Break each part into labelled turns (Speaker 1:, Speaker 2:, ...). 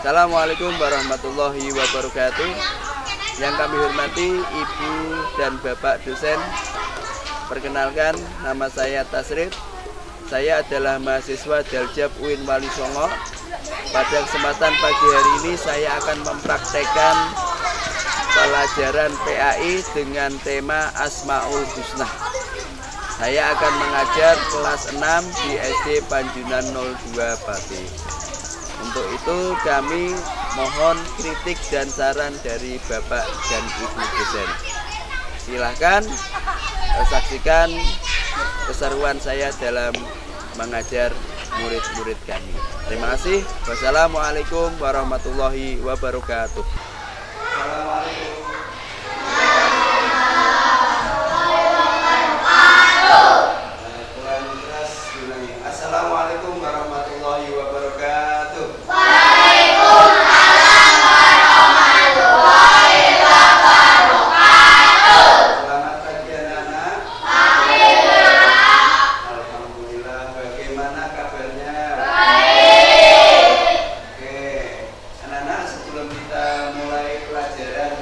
Speaker 1: Assalamualaikum warahmatullahi wabarakatuh. Yang kami hormati Ibu dan Bapak dosen. Perkenalkan, nama saya Tasrif. Saya adalah mahasiswa Daljab UIN Wali Songo. Pada kesempatan pagi hari ini saya akan mempraktekkan pelajaran PAI dengan tema Asmaul Husna. Saya akan mengajar kelas 6 di SD Panjunan 02 Pati. Untuk itu kami mohon kritik dan saran dari Bapak dan Ibu dosen. Silahkan saksikan keseruan saya dalam mengajar murid-murid kami. Terima kasih. Wassalamualaikum warahmatullahi wabarakatuh. Assalamualaikum. Assalamualaikum warahmatullahi wabarakatuh.
Speaker 2: Waalaikumsalam warahmatullahi wabarakatuh.
Speaker 1: Selamat pagi anak-anak.
Speaker 2: Alhamdulillah.
Speaker 1: Alhamdulillah. Bagaimana kabarnya?
Speaker 2: Baik.
Speaker 1: Oke, anak-anak, sebelum kita mulai pelajaran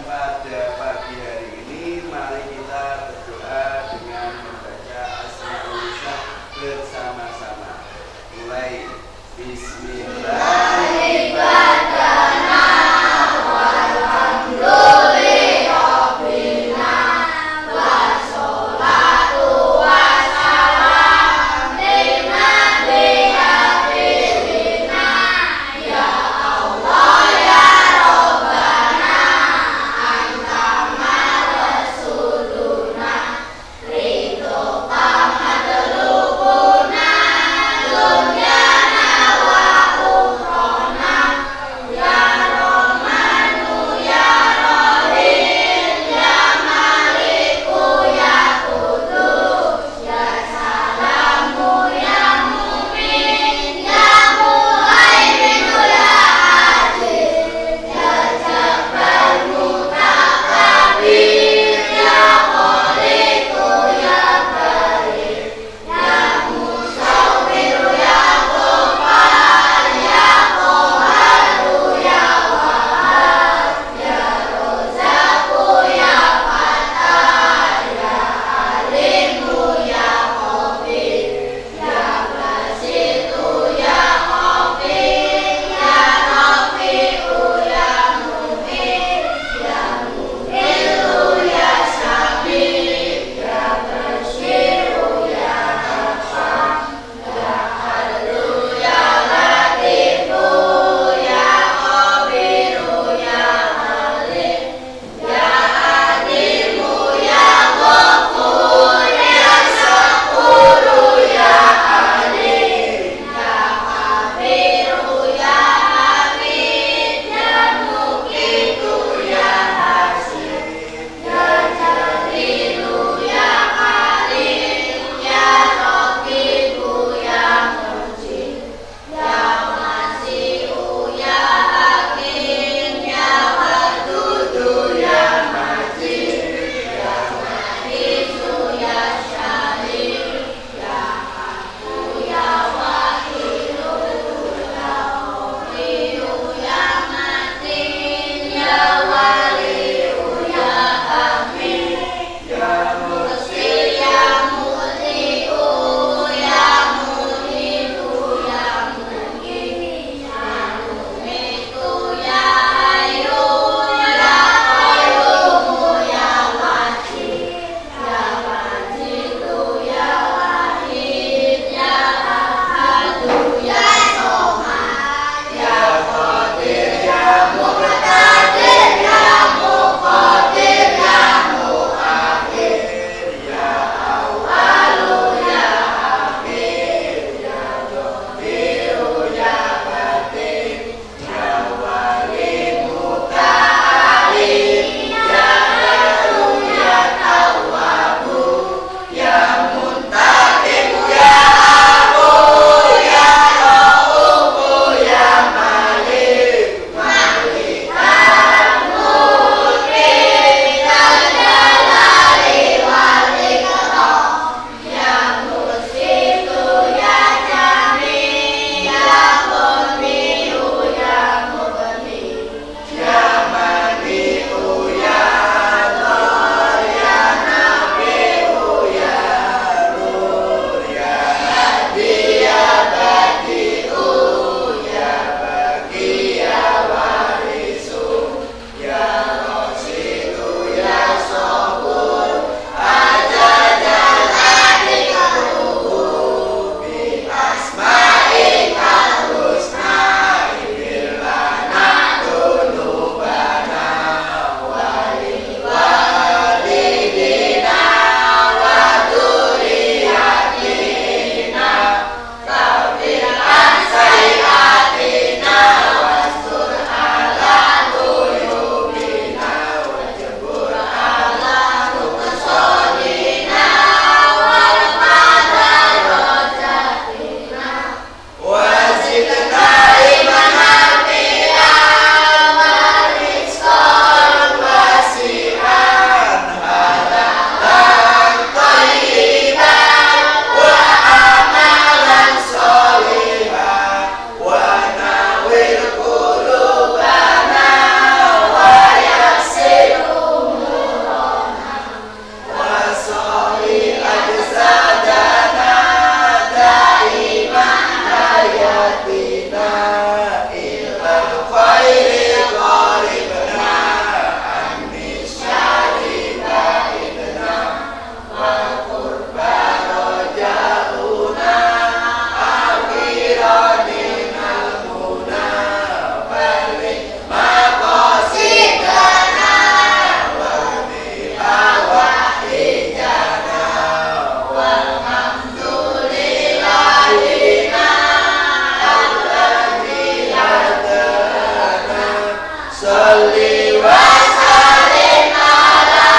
Speaker 1: Sholli wa sallim ala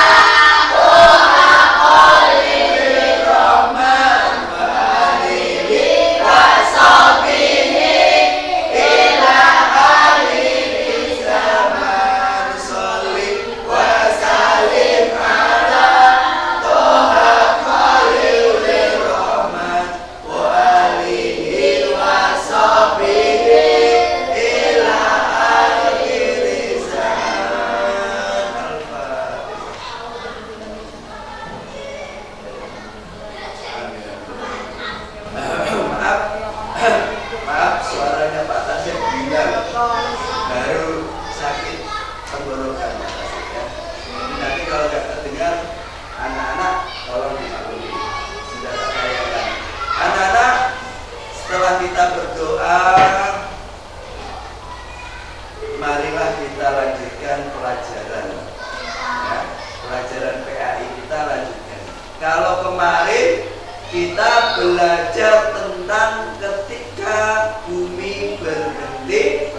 Speaker 1: Rahman wa alihi wa sahbihi ila akhir zaman. Sholli wa sallim ala Toha Khalilur Rahman wa alihi wa sahbihi ila akhir zaman. Maaf, suaranya Pak Tasir bilang baru sakit tenggorokan Pak Tasir ya. Jadi nanti kalau nggak terdengar, anak-anak tolong dimaklumi. Sudah tak sayangkan. Anak-anak, setelah kita berdoa, marilah kita lanjutkan pelajaran. Ya, pelajaran PAI kita lanjutkan. Kalau kemarin kita belajar tentang ketika bumi berhenti.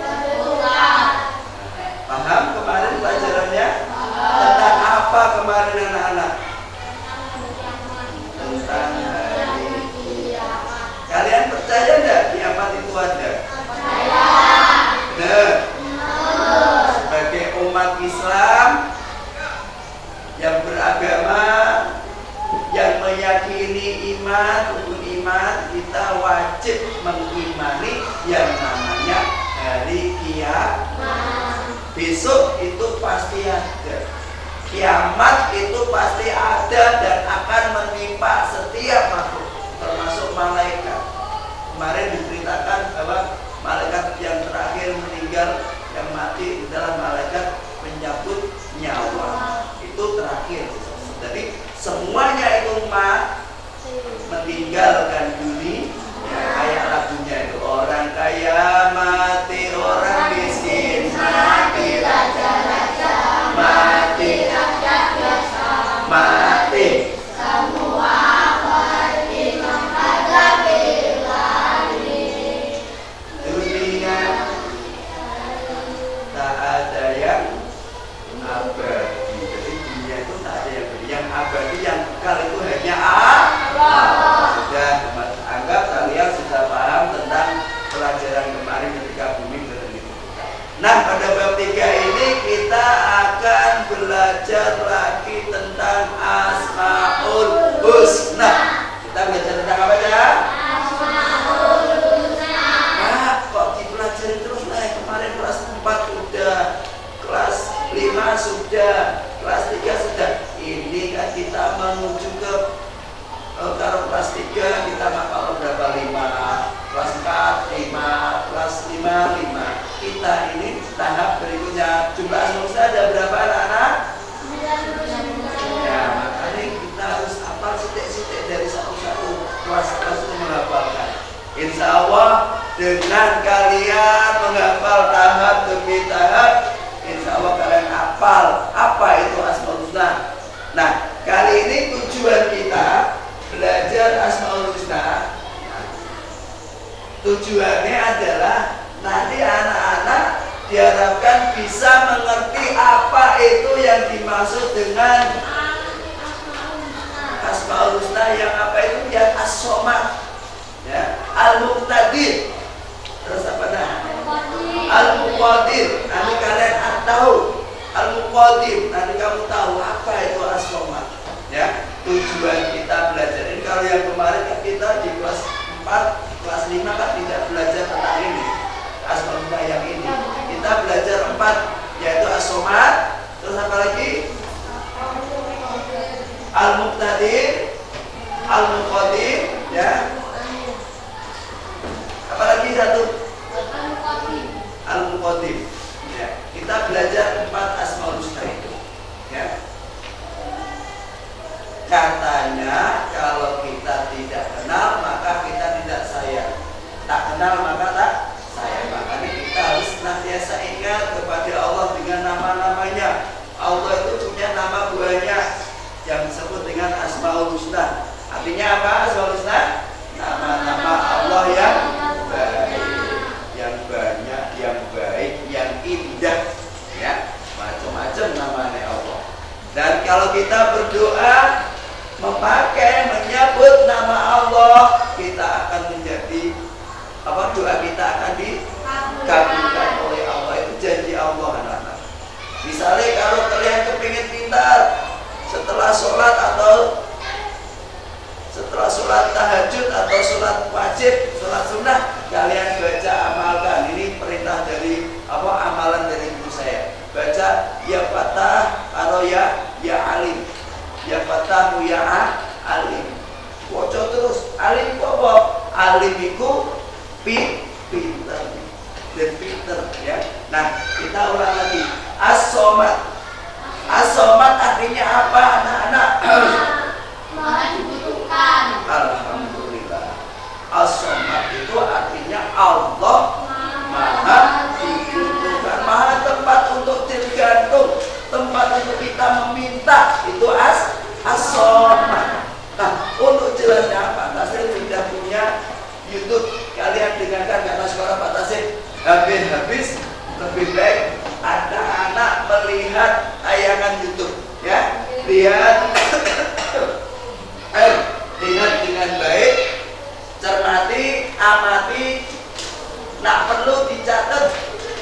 Speaker 1: Paham kemarin pelajarannya? Tentang apa kemarin anak-anak? Tentang hari kiamat. Kalian percaya enggak kiamat itu ada? Benar. Sebagai umat Islam yang beragama, yang meyakini rukun iman, kita wajib mengimani yang namanya hari kiamat. Besok itu pasti ada. Kiamat itu pasti ada dan akan menimpa setiap makhluk, termasuk malaikat. Kemarin diceritakan bahwa malaikat yang terakhir meninggal, yang mati adalah malaikat penyabut nyawa. Itu terakhir. Jadi semuanya itu meninggalkan dunia. Ya, kayak lagunya itu, orang kaya mati, orang miskin mati, raja-raja mati, mati, semua pergi menghadapi langit. Dunia tak ada yang abadi. Jadi dunia itu tak ada yang abadi, yang kekal itu hanya Allah. Sudah, anggap kalian sudah paham tentang pelajaran kemarin ketika bumi berhenti. Nah, pada bab 3 ini kita akan belajar lagi tentang Asmaul Husna. Kita belajar tentang apa ya? Asmaul Husna. Nah, kok dipelajari terus lah? Kemarin kelas 4 sudah, kelas 5 sudah, kelas 3 sudah. Ini kan kita menuju ke kalau kelas 3 kita hafal berapa? 5, kelas 4 5, kelas 5 5. Kita ini tahap berikutnya. Jumlah Asmaul Husna ada berapa anak-anak? 99. Ya, makanya kita harus hafal sithik-sithik dari satu-satu kelas-kelas itu menghafalkan. Insya Allah dengan kalian menghafal tahap demi tahap, insya Allah kalian hafal apa itu Asmaul Husna. Nah, kali ini tujuan kita belajar Asmaul Husna. Tujuannya adalah nanti anak-anak diharapkan bisa mengerti apa itu yang dimaksud dengan Asmaul Husna. Yang apa itu? Yang As-Somad, ya, Al-Muqtadir, terus apa Al-Muqadir. Nanti kalian tahu Al-Muqadir, nanti kamu tahu apa itu As-Somad. Ya, tujuan kita belajar ini, kalau yang kemarin kan kita di kelas 4, kelas 5 kan tidak belajar tentang ini Asmaul Husna yang ini. Kita belajar 4, yaitu As-Somad, terus apa lagi? Al-Muqtadir, Al-Muqadir, ya. Apa lagi satu? Al-Muqadir. Ya, kita belajar 4 Asmaul Husna itu. Ya. Katanya kalau kita tidak kenal maka kita tidak sayang, tak kenal maka tak sayang. Makanya kita harus senantiasa ingat kepada Allah dengan nama-namanya. Allah itu punya nama banyak yang disebut dengan Asmaul Husna. Artinya apa Asmaul Husna? Nama-nama Allah yang baik. Dan kalau kita berdoa menyebut nama Allah, kita akan menjadi doa kita akan dikabulkan oleh Allah. Itu janji Allah, anak-anak. Misalnya kalau kalian kepingin pintar setelah sholat tahajud atau sholat wajib, sholat sunnah, kalian baca, amalkan. Ini perintah dari amalan dari guru saya. Baca ya Fatah atau ya Alim. Ya Fatah ya Alim. Waca terus. Alim apa? Alim iku pinter dan pinter ya. Nah, kita ulang lagi. As-Somad. As-Somad artinya apa, anak-anak?
Speaker 2: Maha dibutuhkan.
Speaker 1: Alhamdulillah. As-Somad itu artinya Allah Maha dibutuhkan. Maha tempat untuk tergantung, tempat untuk kita meminta. Itu As-Somad. Nah, untuk jelasnya Pak Tasir sudah punya YouTube. Kalian dengarkan karena suara Pak Tasir habis lebih baik anak-anak melihat tayangan YouTube ya. Lihat dengan baik, cermati, amati. Nak perlu dicatat.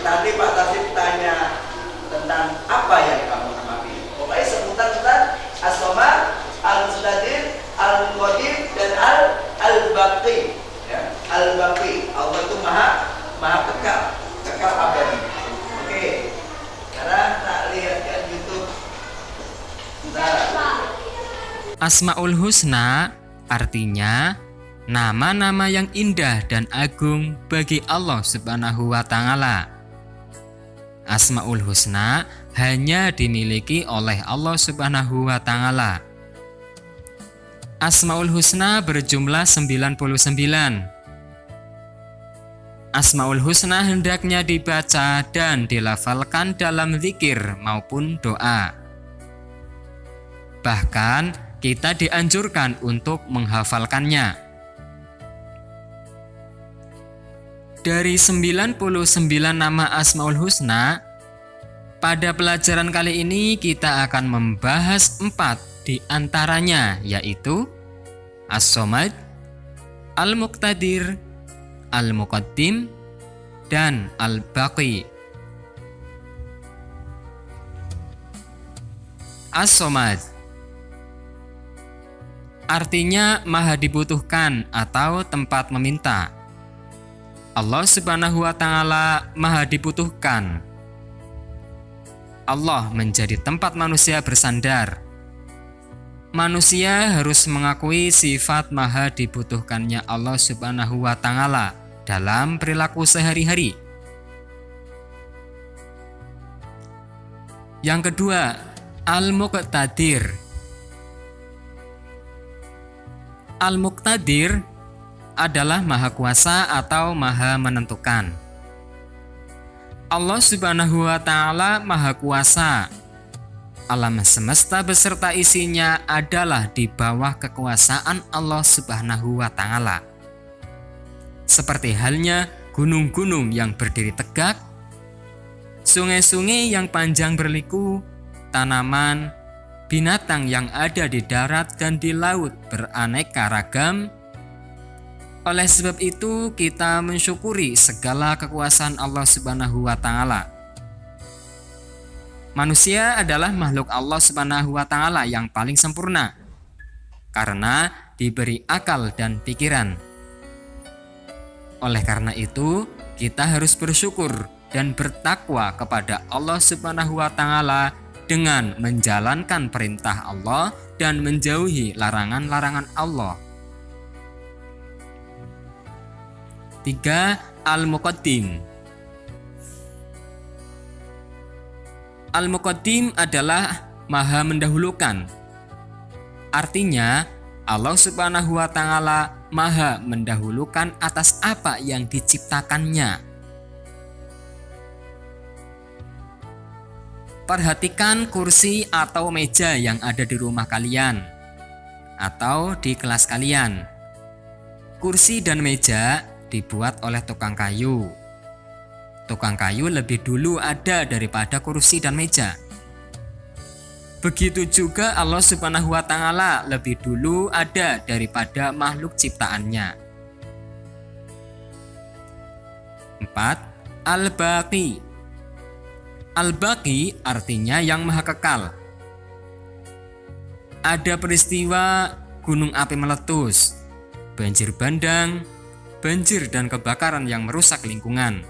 Speaker 1: Nanti Pak Tasir tanya tentang apa yang kamu amati. Pokoknya sebutan-sebutan As-Somad, Al-Mustadir, Al-Qadir dan Al-Baqi ya. Al-Baqi, Allah itu maha kekal abadi. Oke. Sekarang tak lihatkan YouTube.
Speaker 3: Asmaul Husna artinya nama-nama yang indah dan agung bagi Allah Subhanahu wa Ta'ala. Asmaul Husna hanya dimiliki oleh Allah Subhanahu wa Ta'ala. Asmaul Husna berjumlah 99. Asmaul Husna hendaknya dibaca dan dilafalkan dalam zikir maupun doa. Bahkan kita dianjurkan untuk menghafalkannya. Dari 99 nama Asmaul Husna, pada pelajaran kali ini kita akan membahas 4 di antaranya, yaitu As-Somad, Al-Muqtadir, Al-Muqaddim, dan Al-Baqi. As-Somad artinya maha dibutuhkan atau tempat meminta. Allah Subhanahu wa Ta'ala maha dibutuhkan. Allah menjadi tempat manusia bersandar. Manusia harus mengakui sifat maha dibutuhkannya Allah Subhanahu wa Ta'ala dalam perilaku sehari-hari. Yang kedua, Al-Muqtadir. Al-Muqtadir adalah maha kuasa atau maha menentukan. Allah Subhanahu wa Ta'ala maha kuasa. Alam semesta beserta isinya adalah di bawah kekuasaan Allah Subhanahu wa Ta'ala. Seperti halnya gunung-gunung yang berdiri tegak, sungai-sungai yang panjang berliku, tanaman, binatang yang ada di darat dan di laut beraneka ragam. Oleh sebab itu, kita mensyukuri segala kekuasaan Allah Subhanahu wa Ta'ala. Manusia adalah makhluk Allah Subhanahu wa Ta'ala yang paling sempurna karena diberi akal dan pikiran. Oleh karena itu, kita harus bersyukur dan bertakwa kepada Allah Subhanahu wa Ta'ala dengan menjalankan perintah Allah dan menjauhi larangan-larangan Allah. 3. Al-Muqaddim. Al-Muqaddim adalah maha mendahulukan. Artinya, Allah Subhanahu wa Ta'ala maha mendahulukan atas apa yang diciptakannya. Perhatikan kursi atau meja yang ada di rumah kalian atau di kelas kalian. Kursi dan meja dibuat oleh tukang kayu. Tukang kayu lebih dulu ada daripada kursi dan meja. Begitu juga Allah Subhanahu wa taala lebih dulu ada daripada makhluk ciptaannya. 4. Al-Baqi. Al-Baqi artinya yang maha kekal. Ada peristiwa gunung api meletus, banjir bandang, banjir dan kebakaran yang merusak lingkungan.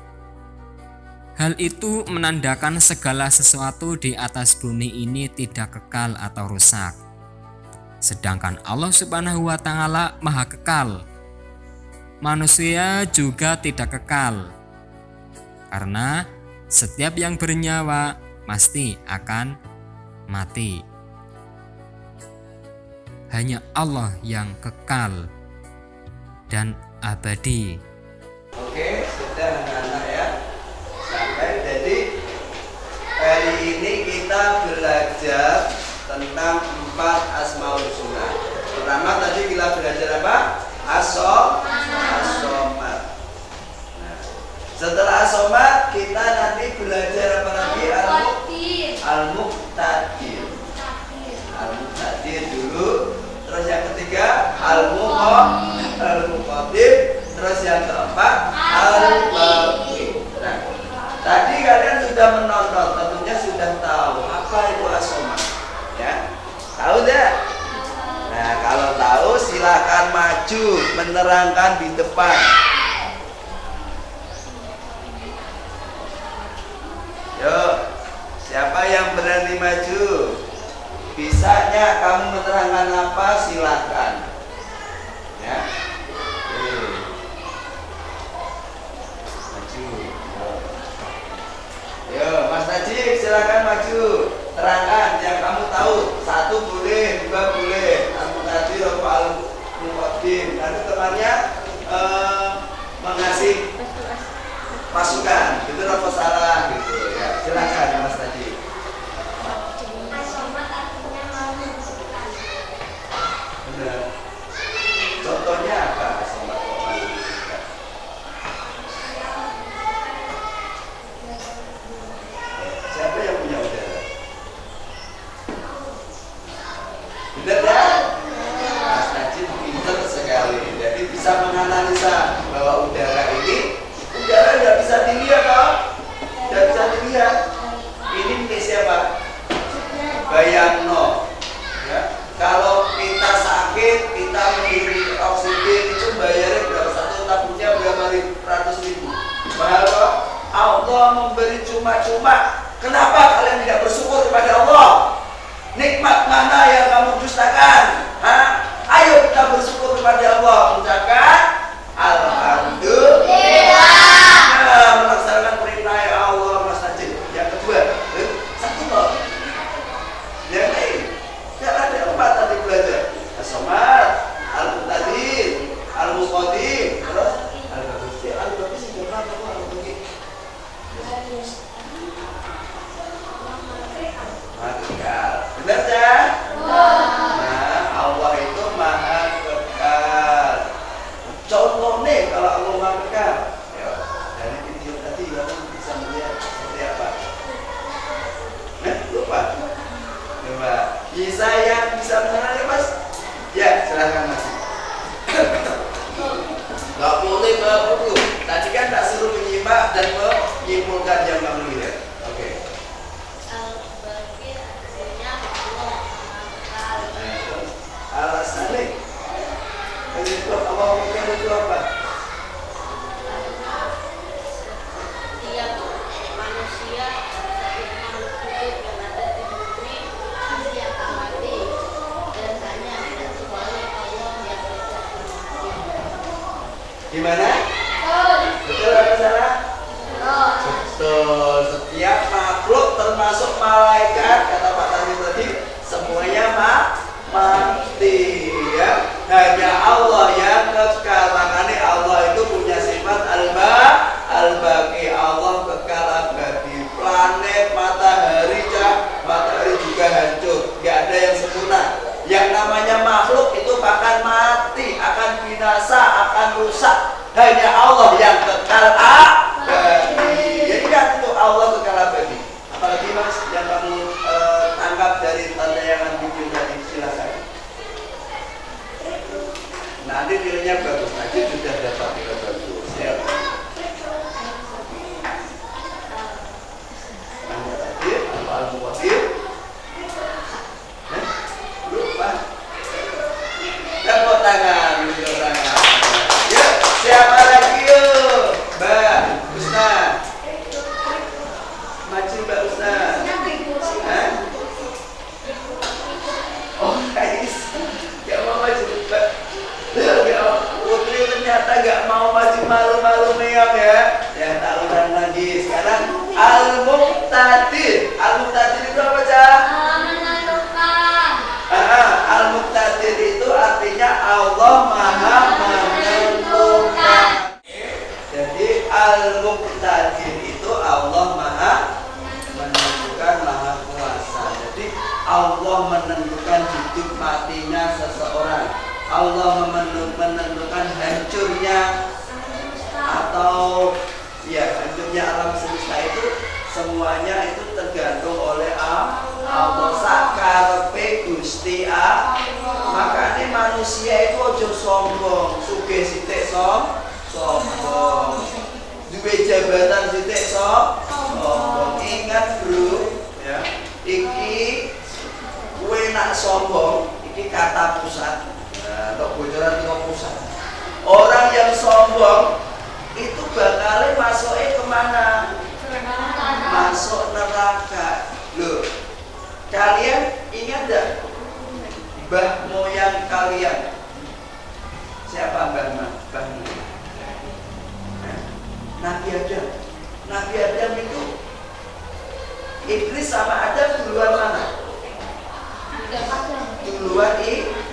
Speaker 3: Hal itu menandakan segala sesuatu di atas bumi ini tidak kekal atau rusak. Sedangkan Allah Subhanahu wa taala maha kekal. Manusia juga tidak kekal. Karena setiap yang bernyawa pasti akan mati. Hanya Allah yang kekal dan abadi.
Speaker 1: Oke, sudah anak-anak ya. Sampai jadi hari ini kita belajar tentang 4 Asmaul Husna. Pertama tadi kita belajar apa? As-Somad. Nah, setelah As-Somad kita nanti belajar apa lagi? Al-Muqtadir. Al-Muqtadir dulu. Terus yang ketiga Al-Muqtadir. Terus yang keempat Al-Baqi. Nah, tadi kalian sudah menonton, tentunya sudah tahu apa itu As-Somad, ya? Tahu tidak? Nah, kalau tahu silakan maju menerangkan di depan. Yuk, siapa yang berani maju? Bisanya kamu menerangkan apa? Silakan. Ya. Maju. Yo, Mas Najib silakan maju. Terangkan yang kamu tahu. 1 boleh, 2 boleh. Al-Muqtadir atau Al-Muqaddim. Nanti temannya mengasih masukan. Itu apa salah gitu ya. Silakan Mas Najib. Benar. Contohnya apa? Siapa yang punya udara? Benar ya? Mas Najib pintar sekali. Jadi bisa menganalisa bahwa udara ini tidak bisa dilihat, toh? Tidak bisa dilihat. Ini milik siapa? Bayangno. Ya. Kalau kita sakit, kita mengirim oksigen itu bayarnya berapa? Satu tabungnya berapa ratus ribu? Mahal kok? Allah memberi cuma-cuma. Kenapa kalian tidak bersyukur kepada Allah? Nikmat mana yang kamu dustakan? Hah? Ayo kita bersyukur kepada Allah. Ucapkan Alhamdulillah. Nah, melaksanakan perintah Allah, Mas Najib. Yang kedua, satu kok. Yang lain, tidak ada 4 tadi belajar. As-Somad, Al-Muqtadir, Al-Muqaddim, terus Al-Baqi. Al-Baqi sudah berapa kok Al-Baqi? Kekal. Benar ya? Nah, Allah itu maha kekal. Contohnya kalau Allah maha kekal, ya, dari video tadi kamu bisa melihat seperti apa? Nah, lupa. Coba. Bisa yang bisa mengenalnya Mas? Ya, silahkan Mas. Gak boleh berburu. Tadi kan tak suruh menyimak dan menyimpulkan yang kamu lihat. Oke. Alasannya itu apa? Itu apa?
Speaker 2: Setiap manusia, setiap makhluk hidup yang ada di bumi pasti akan mati, dan hanya kecuali Allah yang tidak mati.
Speaker 1: Gimana? Betul atau salah? Betul. Setiap makhluk termasuk malaikat, kata Pak Tadi tadi, semuanya mati, ya. Hanya Allah yang kekal. Makanya Allah itu punya sifat al-baqi. Allah kekal abadi. Planet, matahari juga hancur. Gak ada yang sempurna. Yang namanya makhluk itu akan mati, akan binasa, akan rusak. Hanya Allah yang kekal abadi. Jadi kan itu Allah kekal abadi. Apalagi Mas yang kamu Al-Muqaddim? Lupa. Tepuk tangan, tepuk tangan. Yuk, siapa lagi yuk? Mbak Usna. Maju Mbak Usna. Hah? Oh, guys. Gak mau maju Mbak. Putri ternyata gak mau maju, malu-malu meong ya. Ya, tak ulang lagi. Sekarang Al-Muqtadir. Al-Muqtadir itu apa, Cak? Al-Muqtadir itu artinya Allah Maha Menentukan. Jadi Al-Muqtadir itu Allah Maha Menentukan, Maha Kuasa. Jadi Allah menentukan hidup matinya seseorang. Allah menentukan hancurnya atau ya hancurnya alam semesta itu, semuanya itu tergantung oleh Allah. Sakarepe Gusti Allah. Makanya manusia itu ojo sombong, sugih sithik sombong, duwe jabatan sithik sombong. Ingat bro, ya, iki kowe nak sombong, iki kata pusat. Nah, untuk bocoran tengok pusat. Orang yang sombong itu bakalnya masuknya kemana? Masuk neraka. Loh, kalian ingat gak mbah moyang kalian? Siapa mbah? Nabi Adam. Nabi Adam itu Iblis sama Adam duluan mana? Duluan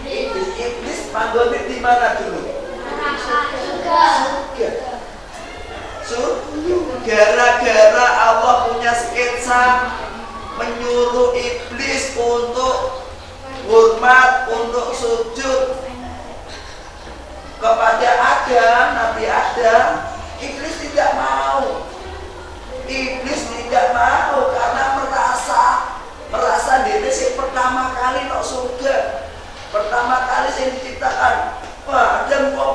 Speaker 1: Iblis manggonnya di mana dulu? Gara-gara Allah punya sketsa menyuruh iblis untuk hormat, untuk sujud kepada Adam, Nabi Adam. Iblis tidak mau. Iblis tidak mau karena merasa diri sing pertama kali nok surga. Pertama kali sing diciptakan. Wah, Adam kok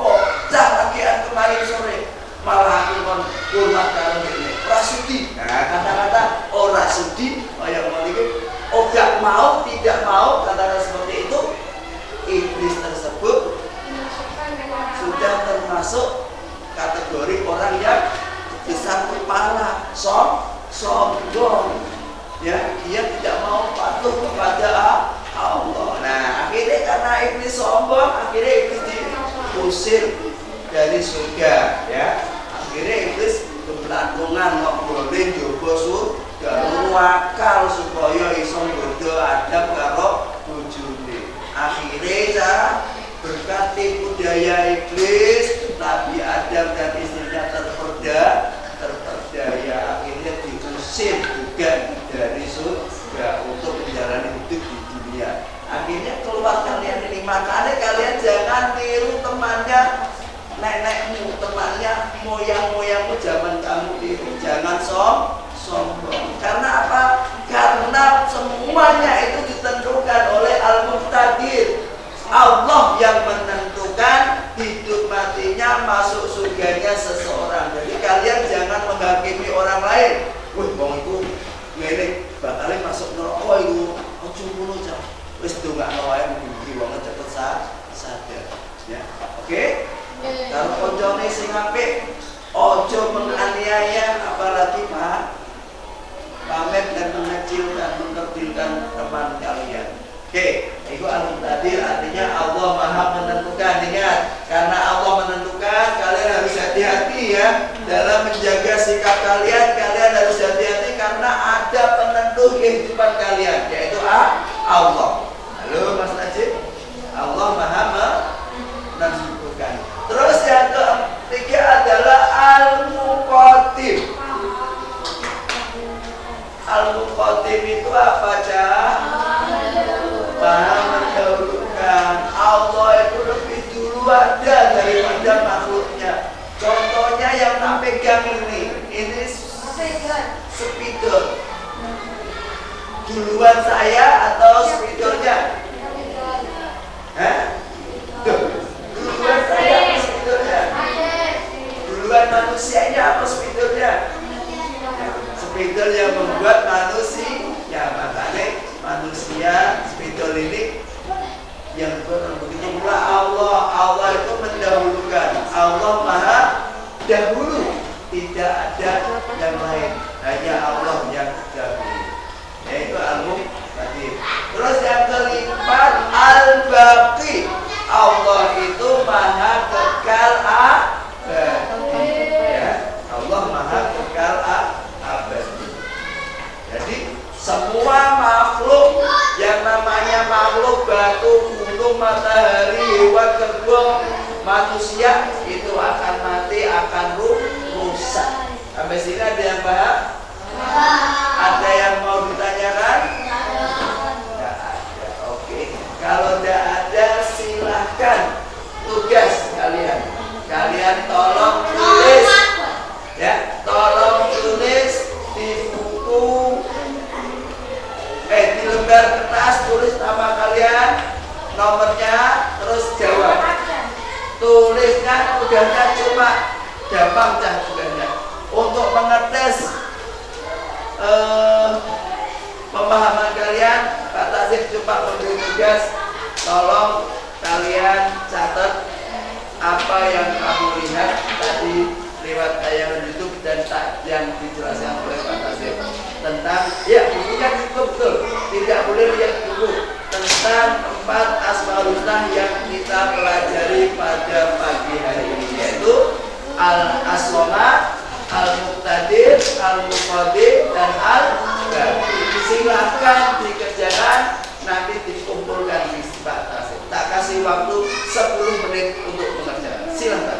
Speaker 1: cah lagian kemarin sore. Malah aku kon hormat karo dene. Rasudi. Nah, kata-kata ora sudi kaya ngono iki. Oh, gak mau, tidak mau, kata-kata seperti itu. Iblis tersebut sudah termasuk kategori orang yang besar kepala, sombong. Ya, dia tidak mau patuh kepada Allah. Nah, akhirnya karena iblis sombong, akhirnya iblis diusir dari surga, ya. Akhirnya iblis kebelantungan kok boleh njogo surga, wakal supaya iso nggodha Adam karo bojone. Akhirnya berkat tipu daya iblis, Nabi Adam dan istrinya terperdaya, akhirnya diusir juga dari surga untuk menjalani hidup di dunia. Akhirnya keluar kalian ini. Makanya kalian jangan tiru temannya nenekmu, temannya moyang-moyangmu zaman kamu tiru. Jangan sombong. Karena apa? Karena semuanya itu ditentukan oleh Al-Muqtadir. Allah yang menentukan hidup matinya, masuk surganya seseorang. Jadi kalian jangan menghakimi orang lain. Wih, wong itu ngene bakale masuk neraka itu. Ojo ngono, Cak. Wis ndongakno wae mugi wong cepet sadar. Ya. Oke? Kalau koncone sing apik, ojo menganiaya, apalagi pamer dan mengecilkan, mengkerdilkan teman kalian. Oke, itu Al-Muqtadir artinya Allah Maha Menentukan. Ingat, karena Allah menentukan, kalian harus hati-hati ya dalam menjaga sikap kalian. Kalian harus hati-hati karena ada penentu kehidupan kalian, yaitu Allah. Halo Mas Najib, Allah Maha Menentukan. Terus yang ketiga adalah Al-Muqaddim. Al-Muqaddim itu apa, Cak? Maha mendahulukan. Allah itu lebih dulu ada daripada makhluknya. Contohnya yang tak pegang ini spidol. Duluan saya atau spidolnya? Hah? Duluan saya atau spidolnya? Duluan manusianya atau spidolnya? Spidol yang membuat manusia. makhluk, yang namanya makhluk batu, gunung, matahari, hewan, kerbau, manusia itu akan mati, akan rusak. Sampai sini ada yang paham? Ada yang mau ditanyakan? Tidak ada. Oke. Kalau tidak ada silahkan tugas kalian. Kalian tolong tulis, ya, tolong tulis di buku, di lembar kertas tulis nama kalian, nomornya, terus jawab. Tulisnya tugasnya cuma gampang tugasnya. Untuk mengetes pemahaman kalian, Pak Tasif coba memberi tugas, tolong kalian catat apa yang kamu lihat tadi lewat tayangan YouTube dan yang dijelaskan oleh Pak Tasif tentang, ya bukunya betul, tidak boleh lihat buku, tentang 4 Asmaul Husna yang kita pelajari pada pagi hari ini, yaitu Al-Asma, Al-Muqtadir, Al-Muqadir, dan Al-Baqi. Silahkan dikerjakan, nanti dikumpulkan di Pak Tasif. Tak kasih waktu 10 menit untuk mengerjakan. Silahkan.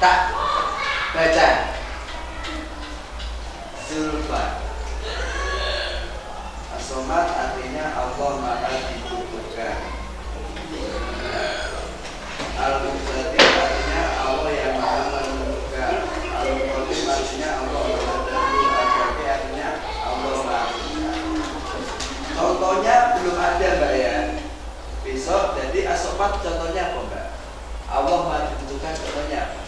Speaker 1: Tak baca Zulfan. As-Somad artinya Allah Maha dibutuhkan. Al-Muqtadir artinya Allah yang Maha menentukan. Al-Muqtadir artinya Allah Maha dahulu. Al-Baqi artinya Allah Maha. Contohnya belum ada Mbak ya. Besok jadi As-Somad contohnya apa Mbak? Allah Maha dibutuhkan contohnya apa?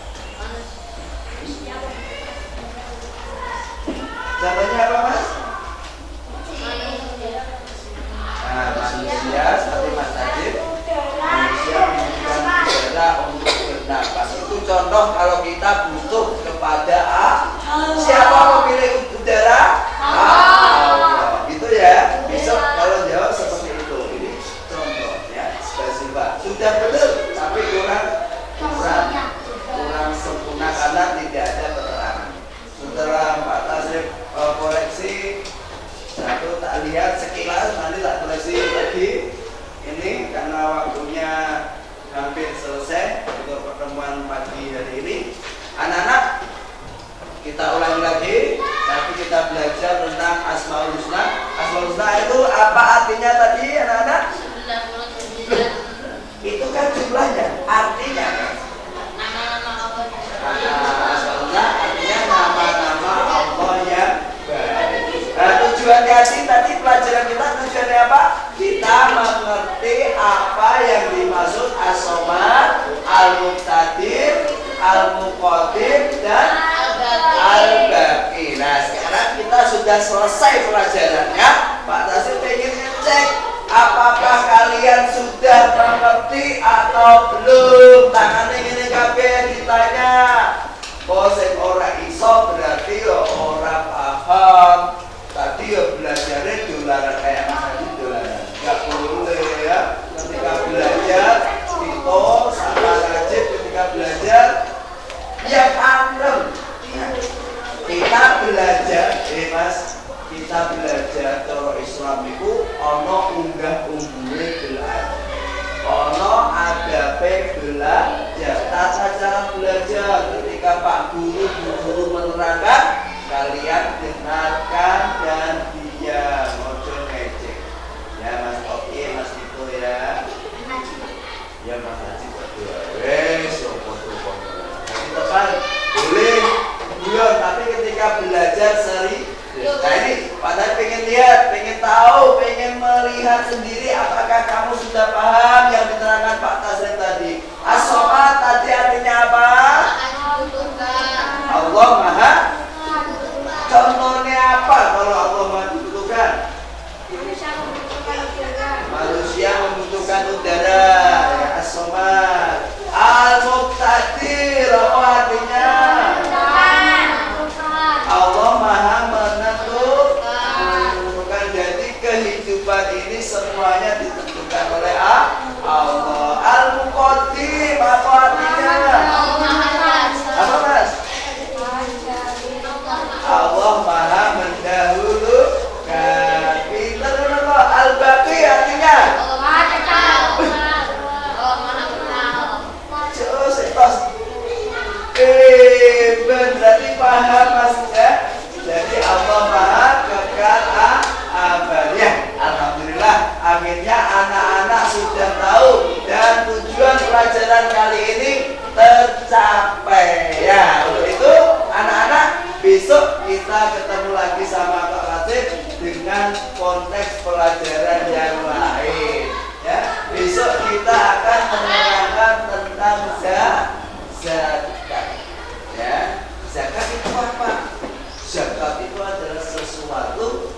Speaker 1: Contohnya apa Mas? Nah, manusia seperti Mas Najib, manusia membutuhkan udara untuk bernapas. Itu contoh kalau kita butuh kepada siapa pemilik udara? Allah. Gitu ya. Besok kalau jawab seperti itu. Ini contoh ya, spesifik. Sudah benar, tapi kurang sempurna karena tidak ada keterangan. Setelah Pak Tasrif koreksi satu, tak lihat sekilas, nanti tak koreksi lagi. Ini karena waktunya hampir selesai untuk pertemuan pagi hari ini. Anak-anak, kita ulangi lagi. Tapi kita belajar tentang Asmaul Husna. Asmaul Husna itu apa artinya tadi anak-anak? Itu kan As-Somad, Al-Muqtadir, Al-Muqaddim, dan Al-Baqi. Nah, sekarang kita sudah selesai pelajarannya. Pak Tasir pengen ngecek apakah kalian sudah mengerti atau belum. Tangannya ini kabeh ditanya. Kok sing ora iso berarti ya ora paham. Tadi ya belajarnya dolaran kayak Mas Adi dolaran. Enggak boleh ya. Ketika belajar itu sama wajib ketika belajar yang amrem. Kita belajar, Mas, kita belajar cara Islam itu ono unggah-ungguhe belajar. Ono adabe belajar, tata cara belajar. Ketika Pak Guru menerangkan, kalian dengarkan dan diam, ojo ngecek. Ya Mas Oki, Mas Iko ya. Ya Mas Haji berdua. Wes, opo-opo. Jadi teman boleh guyon, tapi ketika belajar serius. Nah ini padahal pengen lihat, pengen tahu, pengen melihat sendiri apakah kamu sudah paham yang diterangkan Pak Taslim tadi. As-Somad tadi artinya apa? Allah Maha. Contohnya apa kalau Allah Maha dibutuhkan? Manusia membutuhkan udara. Ya, As-Somad. Al-Muqtadir apa artinya? Allah Maha menentukan. Jadi kehidupan ini semuanya ditentukan oleh Allah. Al-Muqaddim apa artinya? Apa Mas? Allah Maha mendahulukan. Pinter apa? Al-Baqi artinya? Berarti paham Mas ya. Jadi Allah Maha kekal abadi. Alhamdulillah akhirnya anak-anak sudah tahu dan tujuan pelajaran kali ini tercapai. Ya, untuk itu anak-anak besok kita ketemu lagi sama Kak Latif dengan konteks pelajaran yang lain. Ya, besok kita akan menerangkan tentang zakat. Ya, zakat itu apa? Zakat itu adalah sesuatu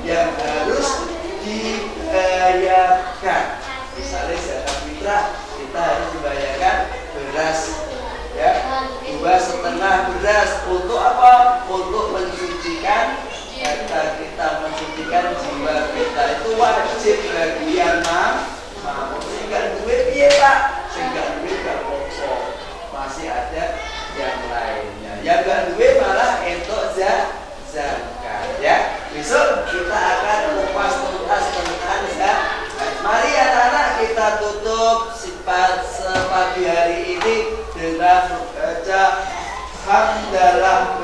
Speaker 1: yang harus dibayarkan. Misalnya zakat fitrah, kita harus dibayarkan beras, ya, 2,5 beras. Untuk apa? Untuk mensucikan kita mensucikan jiwa kita. Itu wajib bagi yang mampu. Sehingga duit piye Pak? Sehingga duit gak pokok. Masih ada yang lainnya. Yang gak duit malah entuk zakat ya. Besok kita akan kupas tuntas tentang zakat. Mari anak-anak kita tutup sepagi hari ini dengan membaca hamdalah.